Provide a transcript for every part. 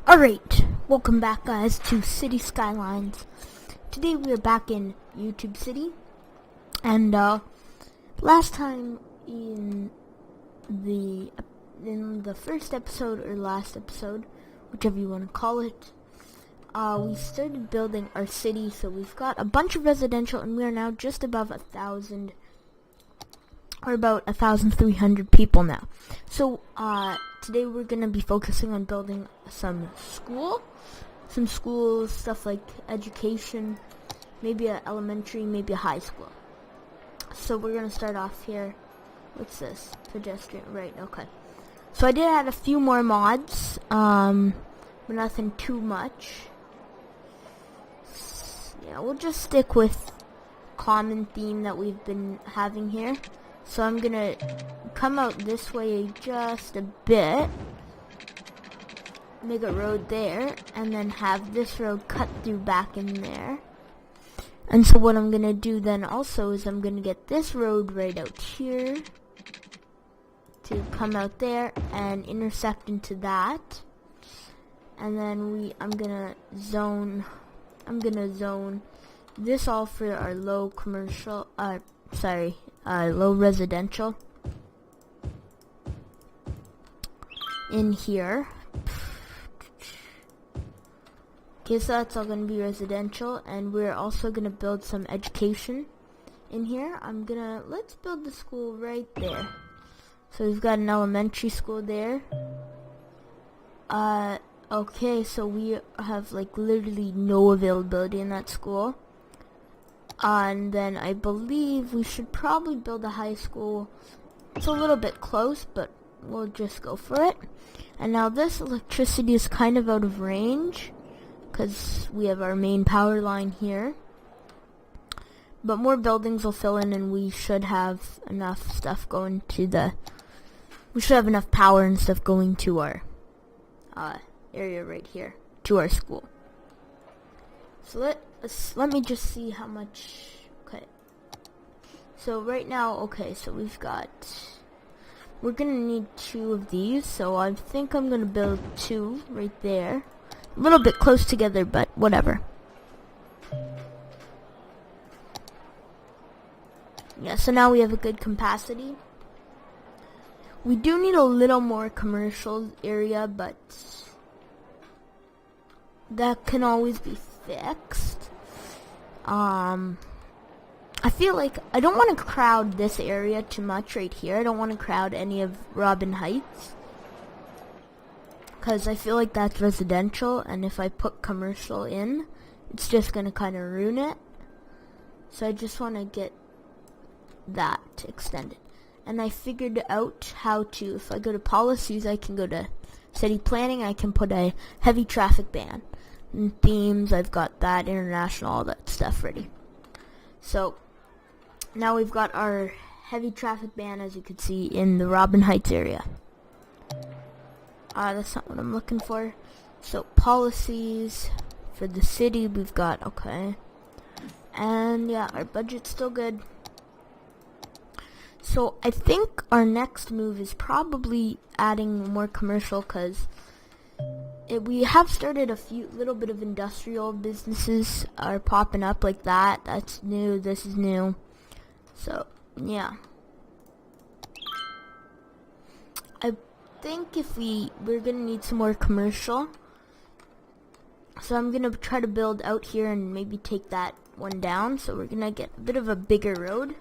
Alright, welcome back guys to City Skylines. Today we are back in YouTube City, and last time in the first episode or last episode, whichever you want to call it, we started building our city. So we've got a bunch of residential and we are now just above 1,000 or about 1,300 people now. So today we're going to be focusing on building some schools, stuff like education, maybe an elementary, maybe a high school. So we're going to start off here. What's this? Pedestrian, right, okay. So I did add a few more mods, but nothing too much. Yeah, we'll just stick with common theme that we've been having here. So I'm gonna come out this way just a bit, make a road there, and then have this road cut through back in there. And so what I'm gonna do then also is I'm gonna get this road right out here to come out there and intersect into that. And then I'm gonna zone this all for our low commercial, low residential in here. Okay, so that's all going to be residential, and we're also going to build some education in here. Let's build the school right there. So we've got an elementary school there. Okay, so we have like literally no availability in that school. And then I believe we should probably build a high school. It's a little bit close, but we'll just go for it. And now this electricity is kind of out of range because we have our main power line here. But more buildings will fill in, and we should have enough stuff going to we should have enough power and stuff going to our area right here, to our school. So let me just see how much. Okay, so right now, okay, so we're gonna need 2 of these, so I think I'm gonna build 2 right there, a little bit close together, but whatever. Yeah, so now we have a good capacity. We do need a little more commercial area, but that can always be fixed. I feel like I don't want to crowd this area too much right here. I don't want to crowd any of Robin Heights, because I feel like that's residential, and if I put commercial in, it's just going to kind of ruin it. So I just want to get that extended. And I figured out how to, if I go to policies, I can go to city planning, I can put a heavy traffic ban. And themes, I've got that, international, all that stuff ready. So now we've got our heavy traffic ban, as you can see, in the Robin Heights area. That's not what I'm looking for. So policies for the city, we've got, okay. And yeah, our budget's still good. So I think our next move is probably adding more commercial, because we have started a little bit of industrial businesses are popping up like that. That's new. This is new. So yeah, I think we're gonna need some more commercial. So I'm gonna try to build out here and maybe take that one down. So we're gonna get a bit of a bigger road.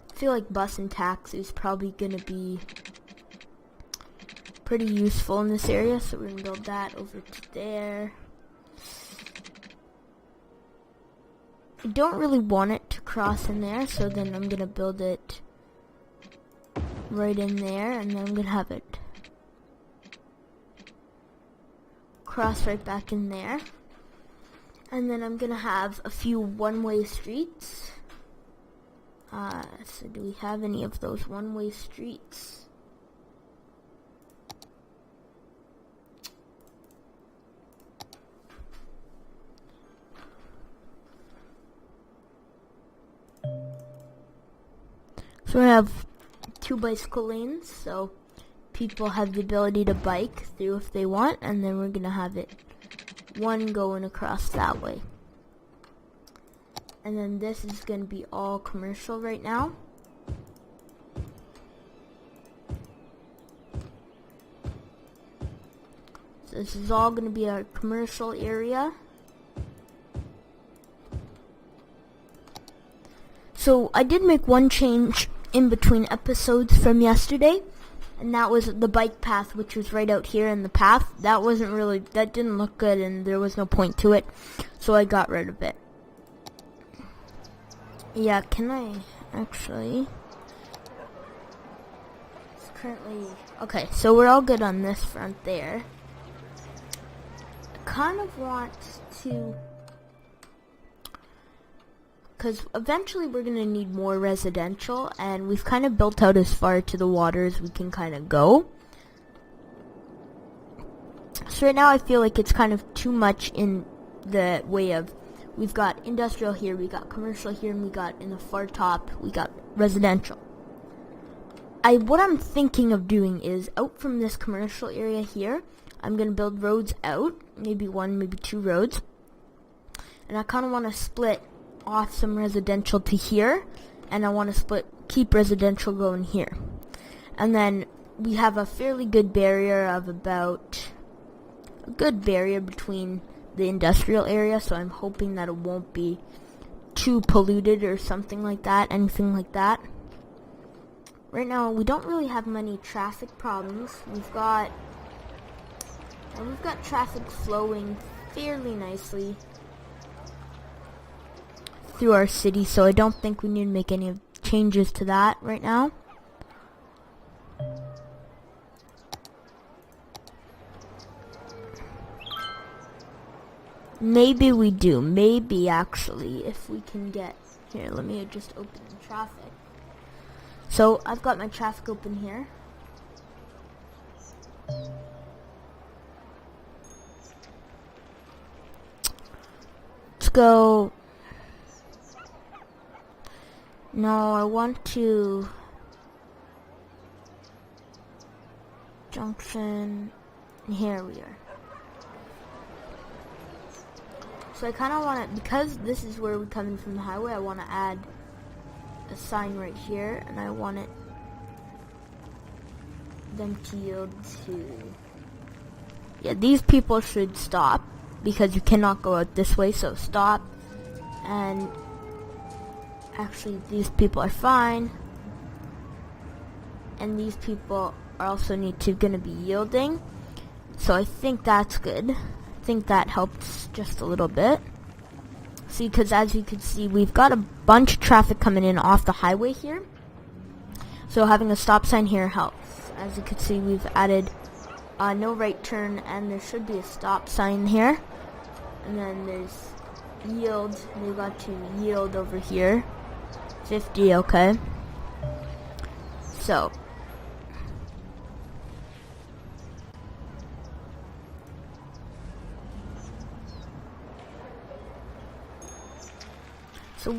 I feel like bus and taxi is probably gonna be pretty useful in this area, so we're gonna build that over to there. I don't really want it to cross in there, so then I'm gonna build it right in there, and then I'm gonna have it cross right back in there. And then I'm gonna have a few one-way streets. So do we have any of those one-way streets? So we have 2 bicycle lanes, so people have the ability to bike through if they want, and then we're gonna have it one going across that way. And then this is gonna be all commercial right now. So this is all gonna be our commercial area. So I did make one change in between episodes from yesterday, and that was the bike path, which was right out here in the path. That didn't look good, and there was no point to it, so I got rid of it. Yeah, can I actually? It's currently okay. So we're all good on this front there. I kind of want to, because eventually we're gonna need more residential, and we've kind of built out as far to the water as we can kind of go. So right now I feel like it's kind of too much in the way of, we've got industrial here, we got commercial here, and we got in the far top, we got residential. What I'm thinking of doing is, out from this commercial area here, I'm gonna build roads out, maybe 1, maybe 2 roads, and I kind of want to split off some residential to here, and I want to keep residential going here. And then we have a fairly good barrier of about a good barrier between the industrial area, so I'm hoping that it won't be too polluted or something like that, anything like that. Right now we don't really have many traffic problems. We've got traffic flowing fairly nicely through our city, so I don't think we need to make any changes to that right now. Maybe we do. Maybe actually, if we can get here. Let me just open the traffic. So I've got my traffic open here. Let's go. No, I want to junction. Here we are. So I kind of want to, because this is where we come in from the highway, I want to add a sign right here, and I want them to yield to, yeah, these people should stop, because you cannot go out this way, so stop. And actually these people are fine, and these people are also gonna be yielding, so I think that's good. I think that helps just a little bit. See, because as you can see, we've got a bunch of traffic coming in off the highway here, so having a stop sign here helps. As you can see, we've added no right turn, and there should be a stop sign here, and then there's yield. We got to yield over here, 50. Okay, so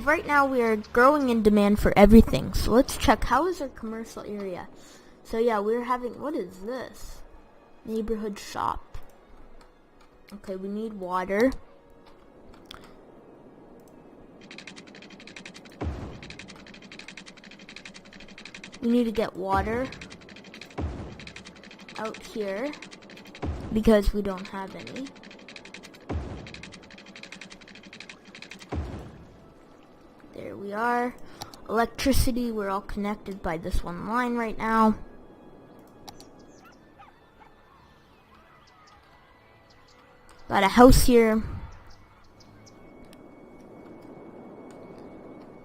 right now we are growing in demand for everything. So let's check, how is our commercial area? So yeah, we're having, what is this? Neighborhood shop. Okay, we need water. We need to get water out here because we don't have any. There we are. Electricity, we're all connected by this one line right now. Got a house here.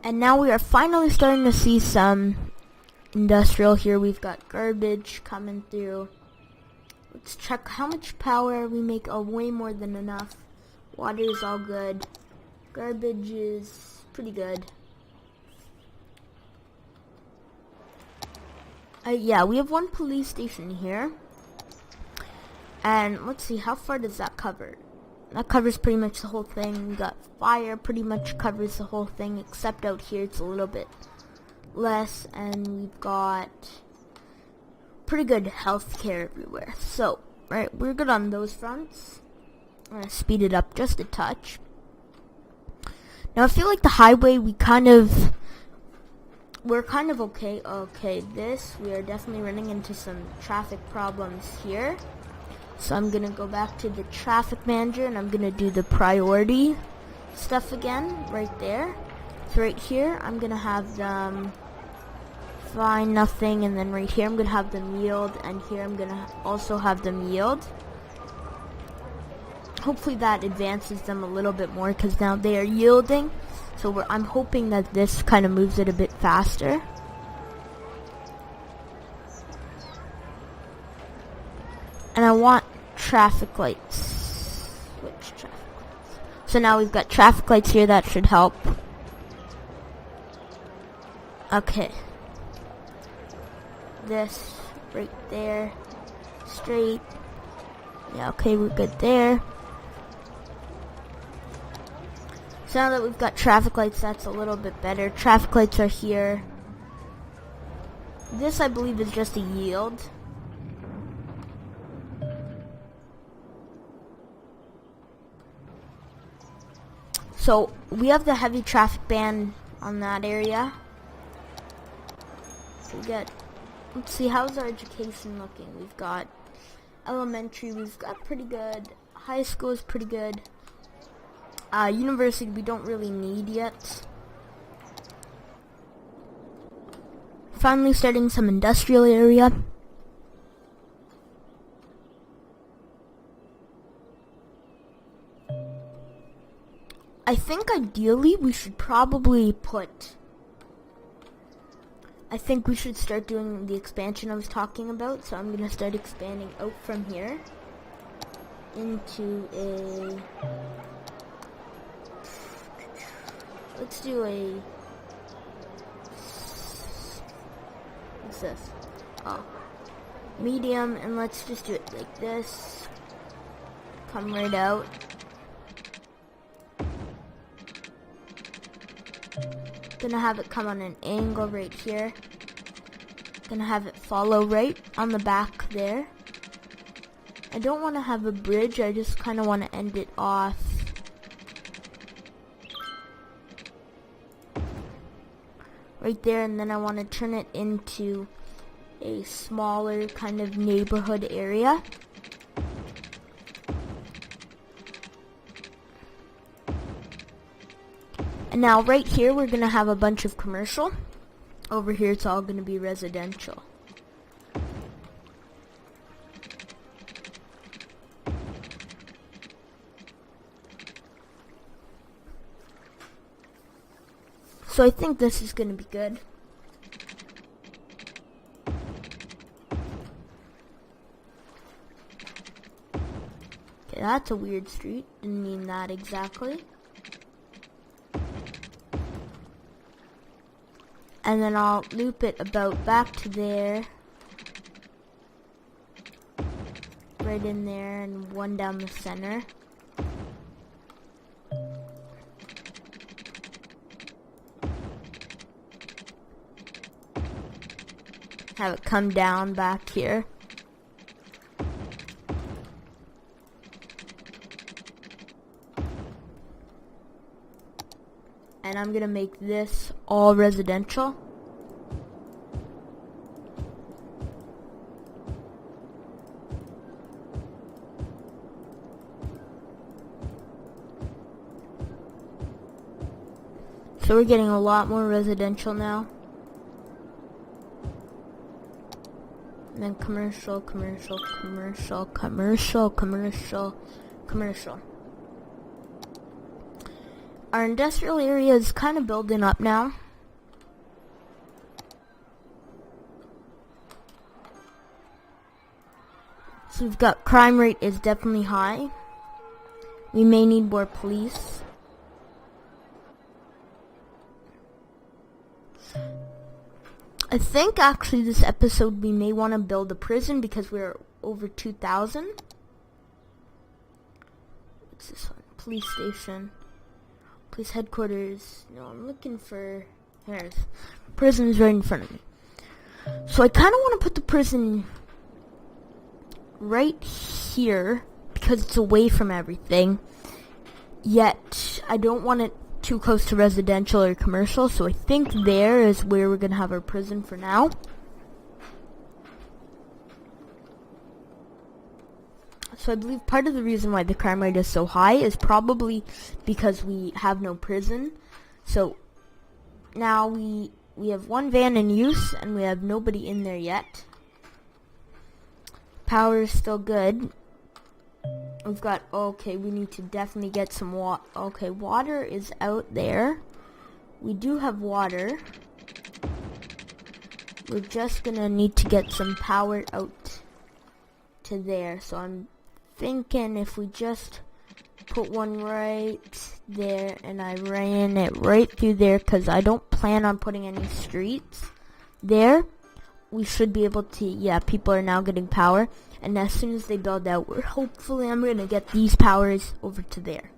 And now we are finally starting to see some industrial here. We've got garbage coming through. Let's check how much power we make. Oh, way more than enough. Water is all good. Garbage is pretty good. Yeah, we have one police station here. And let's see, how far does that cover? That covers pretty much the whole thing. We got fire, pretty much covers the whole thing, except out here it's a little bit less, and we've got pretty good healthcare everywhere. So, right, we're good on those fronts. I'm gonna speed it up just a touch. Now I feel like the highway we're kind of okay. Okay, we are definitely running into some traffic problems here. So I'm gonna go back to the traffic manager and I'm gonna do the priority stuff again right there. So right here I'm gonna have them find nothing, and then right here I'm gonna have them yield, and here I'm gonna also have them yield. Hopefully that advances them a little bit more because now they are yielding. So I'm hoping that this kind of moves it a bit faster. And I want traffic lights. Which traffic lights? So now we've got traffic lights here. That should help. Okay. This right there. Straight. Yeah, okay, we're good there. So now that we've got traffic lights, that's a little bit better. Traffic lights are here. This, I believe, is just a yield. So we have the heavy traffic ban on that area. So we got, let's see, how's our education looking? We've got elementary, we've got pretty good. High school is pretty good. University we don't really need yet. Finally starting some industrial area. I think ideally we should probably I think we should start doing the expansion I was talking about. So I'm going to start expanding out from here into a... Let's do a... What's this? Oh. Medium, and let's just do it like this. Come right out. Gonna have it come on an angle right here. Gonna have it follow right on the back there. I don't want to have a bridge, I just kind of want to end it off right there, and then I want to turn it into a smaller kind of neighborhood area. And now right here we're going to have a bunch of commercial. Over here it's all going to be residential. So I think this is going to be good. Okay, that's a weird street. Didn't mean that exactly. And then I'll loop it about back to there. Right in there, and one down the center. Have it come down back here. And I'm gonna make this all residential. So we're getting a lot more residential now. And then commercial, commercial, commercial, commercial, commercial, commercial. Our industrial area is kind of building up now. So we've got crime rate is definitely high. We may need more police. I think actually this episode we may want to build a prison because we're over 2,000. What's this one? Police station. Police headquarters. No, I'm looking for Here's prison's right in front of me. So I kind of want to put the prison right here because it's away from everything. Yet I don't want it too close to residential or commercial, so I think there is where we're gonna have our prison for now. So I believe part of the reason why the crime rate is so high is probably because we have no prison. So now we have one van in use and we have nobody in there yet. Power is still good. We've got, okay, we need to definitely get some water. Okay, water is out there. We do have water. We're just gonna need to get some power out to there. So I'm thinking if we just put one right there and I ran it right through there because I don't plan on putting any streets there, we should be able to, yeah, people are now getting power. And as soon as they build out, hopefully I'm going to get these powers over to there.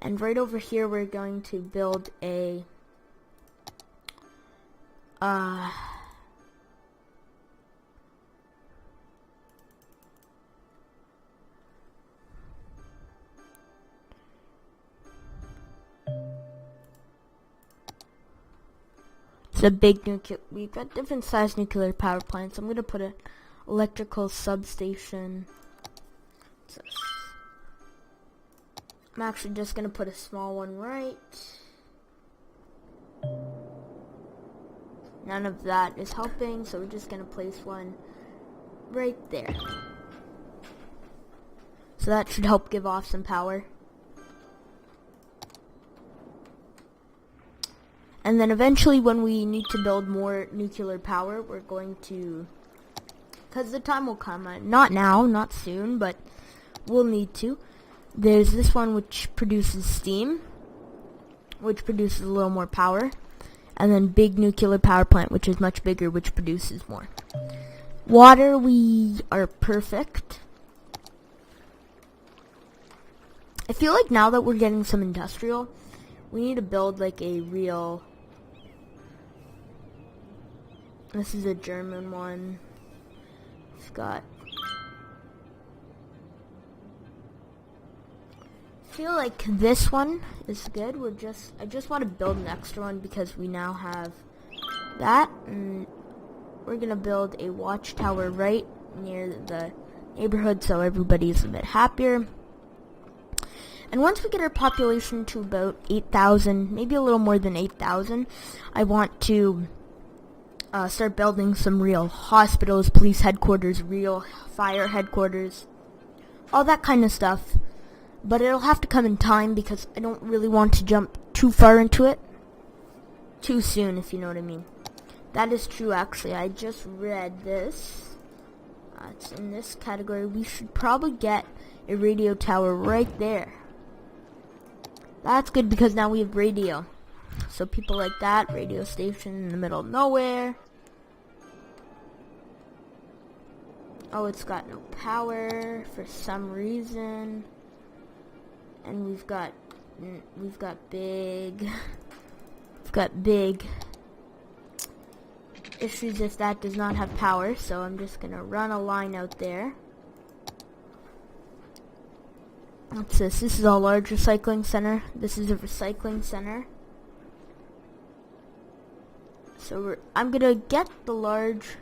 And right over here, we're going to build a, it's a big nuclear. We've got different size nuclear power plants. I'm gonna put an electrical substation. So I'm actually just gonna put a small one right. None of that is helping, so we're just gonna place one right there. So that should help give off some power. And then eventually when we need to build more nuclear power, we're going to, because the time will come, not now, not soon, but we'll need to. There's this one which produces steam, which produces a little more power. And then big nuclear power plant, which is much bigger, which produces more. Water, we are perfect. I feel like now that we're getting some industrial, we need to build like a real... This is a German one. It's got... I feel like this one is good. I just want to build an extra one because we now have that. And we're going to build a watchtower right near the neighborhood so everybody's a bit happier. And once we get our population to about 8,000, maybe a little more than 8,000, I want to start building some real hospitals, police headquarters, real fire headquarters, all that kind of stuff. But it'll have to come in time because I don't really want to jump too far into it too soon, if you know what I mean. That is true, actually. I just read this. It's in this category. We should probably get a radio tower right there. That's good because now we have radio. So people like that, radio station in the middle of nowhere. Oh, it's got no power for some reason. And we've got big issues if that does not have power. So I'm just gonna run a line out there. What's this? This is a large recycling center. This is a recycling center. So I'm gonna get the large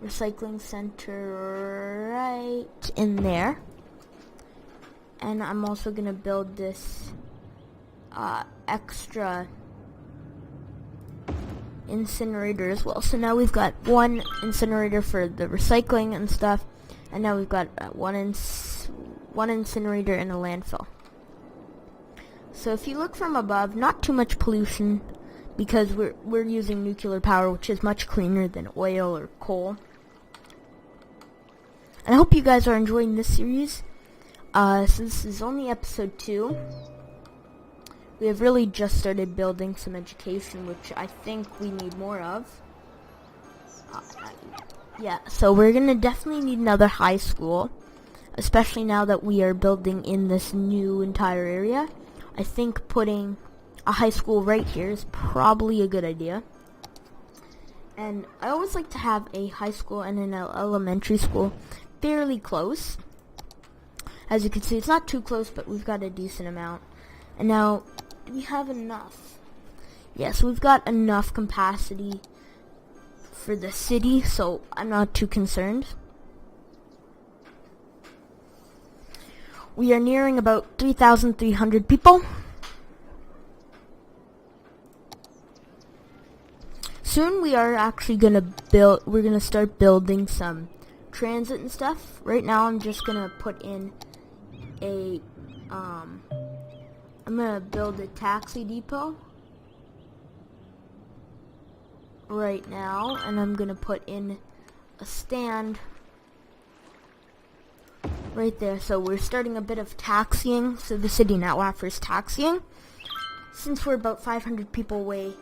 recycling center right in there. And I'm also gonna build this extra incinerator as well. So now we've got one incinerator for the recycling and stuff, and now we've got one incinerator and a landfill. So if you look from above, not too much pollution because we're using nuclear power, which is much cleaner than oil or coal. And I hope you guys are enjoying this series. So this is only episode 2. We have really just started building some education, which I think we need more of. Yeah, so we're gonna definitely need another high school, especially now that we are building in this new entire area. I think putting a high school right here is probably a good idea. And I always like to have a high school and an elementary school fairly close. As you can see, it's not too close, but we've got a decent amount. And now, do we have enough? Yes, we've got enough capacity for the city, so I'm not too concerned. We are nearing about 3,300 people. Soon we are actually gonna we're gonna start building some transit and stuff. Right now I'm just gonna put in I'm gonna build a taxi depot right now, and I'm gonna put in a stand right there. So we're starting a bit of taxiing, so the city now offers taxiing. Since we're about 500 people away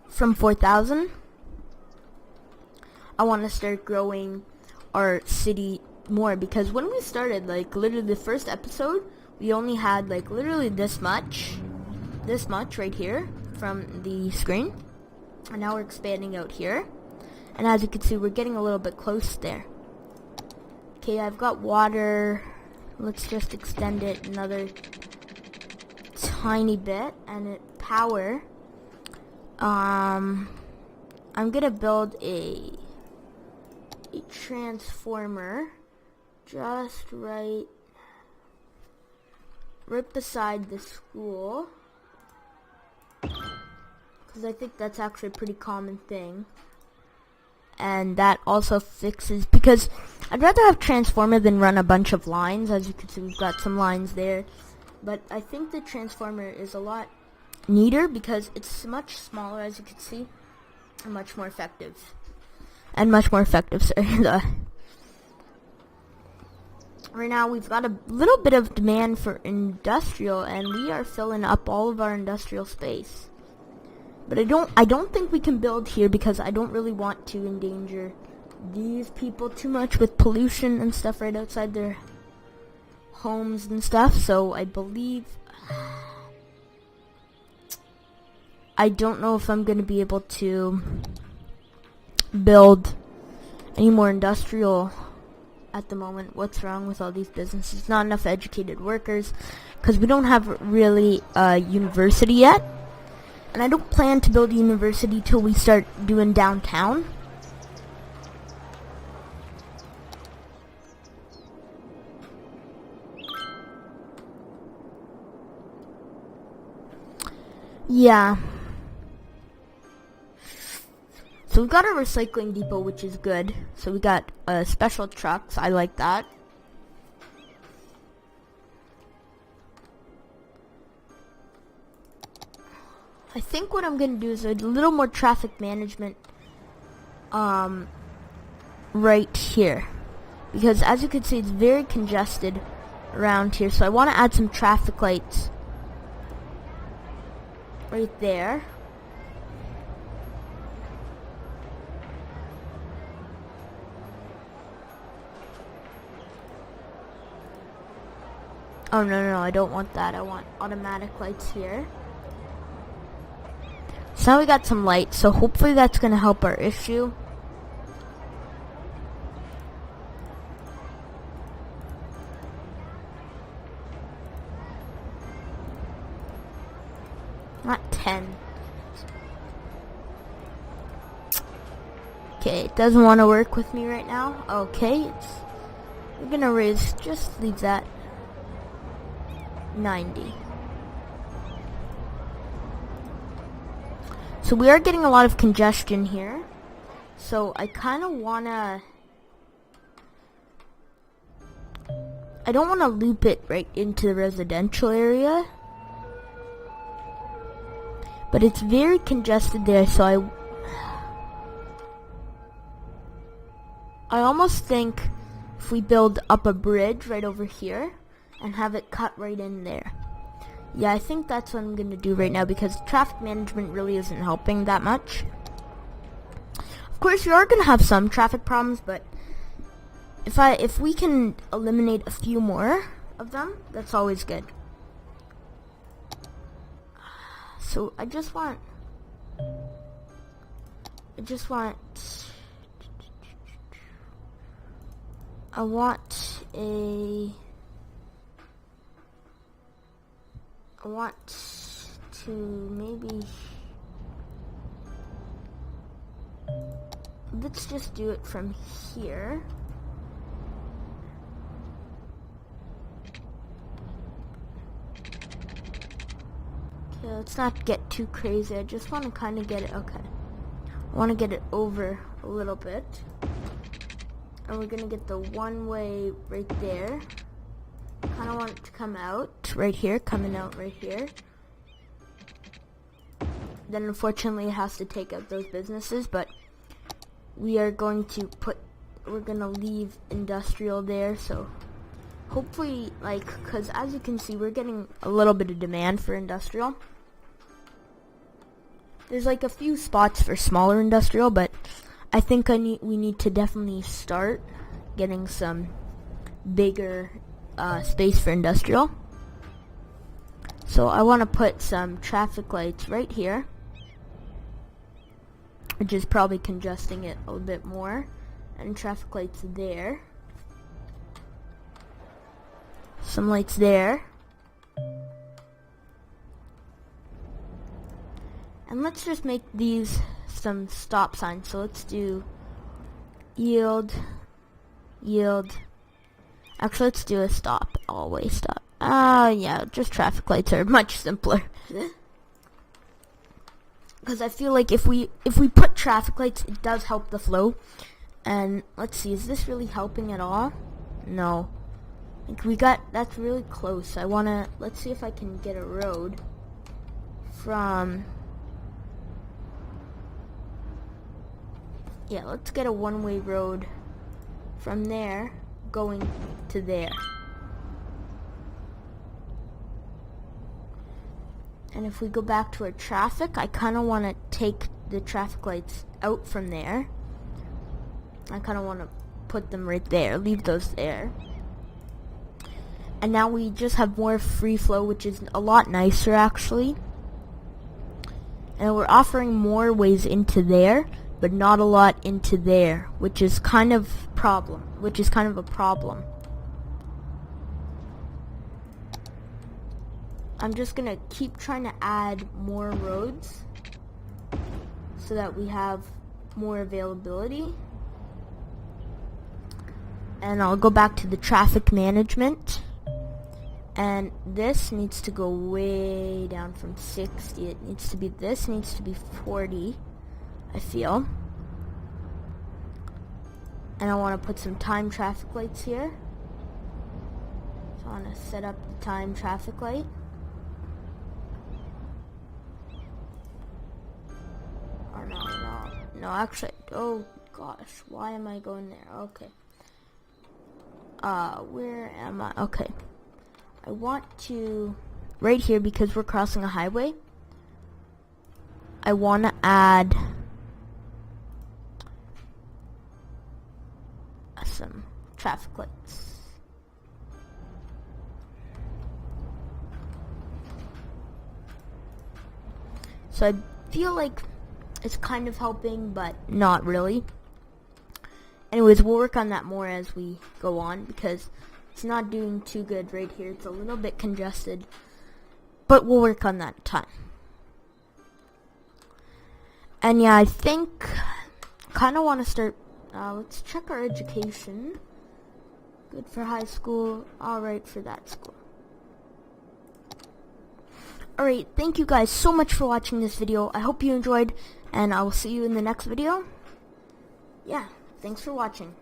from 4,000, I want to start growing our city more, because when we started, like literally the first episode, we only had like literally this much right here from the screen, and now we're expanding out here, and as you can see, we're getting a little bit close there. Okay, I've got water. Let's just extend it another tiny bit, and power. I'm gonna build a transformer just right beside the school, because I think that's actually a pretty common thing. And that also fixes, because I'd rather have transformer than run a bunch of lines. As you can see, we've got some lines there, but I think the transformer is a lot neater because it's much smaller, as you can see, and much more effective. Sorry. Right now we've got a little bit of demand for industrial, and we are filling up all of our industrial space. But I don't think we can build here, because I don't really want to endanger these people too much with pollution and stuff right outside their homes and stuff. So I believe, I don't know if I'm going to be able to build any more industrial at the moment. What's wrong with all these businesses? Not enough educated workers, because we don't have really a university yet. And I don't plan to build a university till we start doing downtown. Yeah. So we got a recycling depot, which is good. So we got special trucks. I like that. I think what I'm going to do is a little more traffic management right here, because as you can see, it's very congested around here. So I want to add some traffic lights right there. Oh no, I don't want that. I want automatic lights here. So now we got some lights, so hopefully that's going to help our issue. Not 10. Okay, it doesn't want to work with me right now. Okay, we're going to raise, just leave that 90. So we are getting a lot of congestion here. So I kind of want to, I don't want to loop it right into the residential area, but it's very congested there. So I almost think if we build up a bridge right over here and have it cut right in there. Yeah, I think that's what I'm going to do right now, because traffic management really isn't helping that much. Of course, you are going to have some traffic problems, but if we can eliminate a few more of them, that's always good. So I just want to maybe, let's just do it from here. Okay, let's not get too crazy. I just want to kind of get it, okay. I want to get it over a little bit. And we're going to get the one-way right there. Kind of want it to come out right here, coming out right here. Then unfortunately it has to take out those businesses, but we are going to we're going to leave industrial there, so hopefully, like, because as you can see, we're getting a little bit of demand for industrial. There's like a few spots for smaller industrial, but I think we need to definitely start getting some bigger space for industrial. So I want to put some traffic lights right here, which is probably congesting it a little bit more, and traffic lights there. Some lights there. And let's just make these some stop signs. So let's do yield. Actually, let's do a stop. Always stop. Yeah, just traffic lights are much simpler. Because I feel like if we put traffic lights, it does help the flow. And let's see, is this really helping at all? No. Like that's really close. Let's see if I can get a road from, yeah, let's get a one-way road from there going to there. And if we go back to our traffic, I kind of want to take the traffic lights out from there. I kind of want to put them right there, leave those there. And now we just have more free flow, which is a lot nicer actually. And we're offering more ways into there, but not a lot into there, which is kind of a problem. I'm just gonna keep trying to add more roads so that we have more availability. And I'll go back to the traffic management. And this needs to go way down from 60. This needs to be 40, I feel. And I want to put some time traffic lights here. So I want to set up the time traffic light. Or no, actually, oh gosh, why am I going there? Okay. Where am I? Okay. I want to, right here, because we're crossing a highway, I want to add some traffic lights. So I feel like it's kind of helping, but not really. Anyways, we'll work on that more as we go on, because it's not doing too good right here. It's a little bit congested, but we'll work on that in time. And yeah, I think kind of want to start, let's check our education. Good for high school, alright for that school. Alright, thank you guys so much for watching this video. I hope you enjoyed, and I will see you in the next video. Yeah, thanks for watching.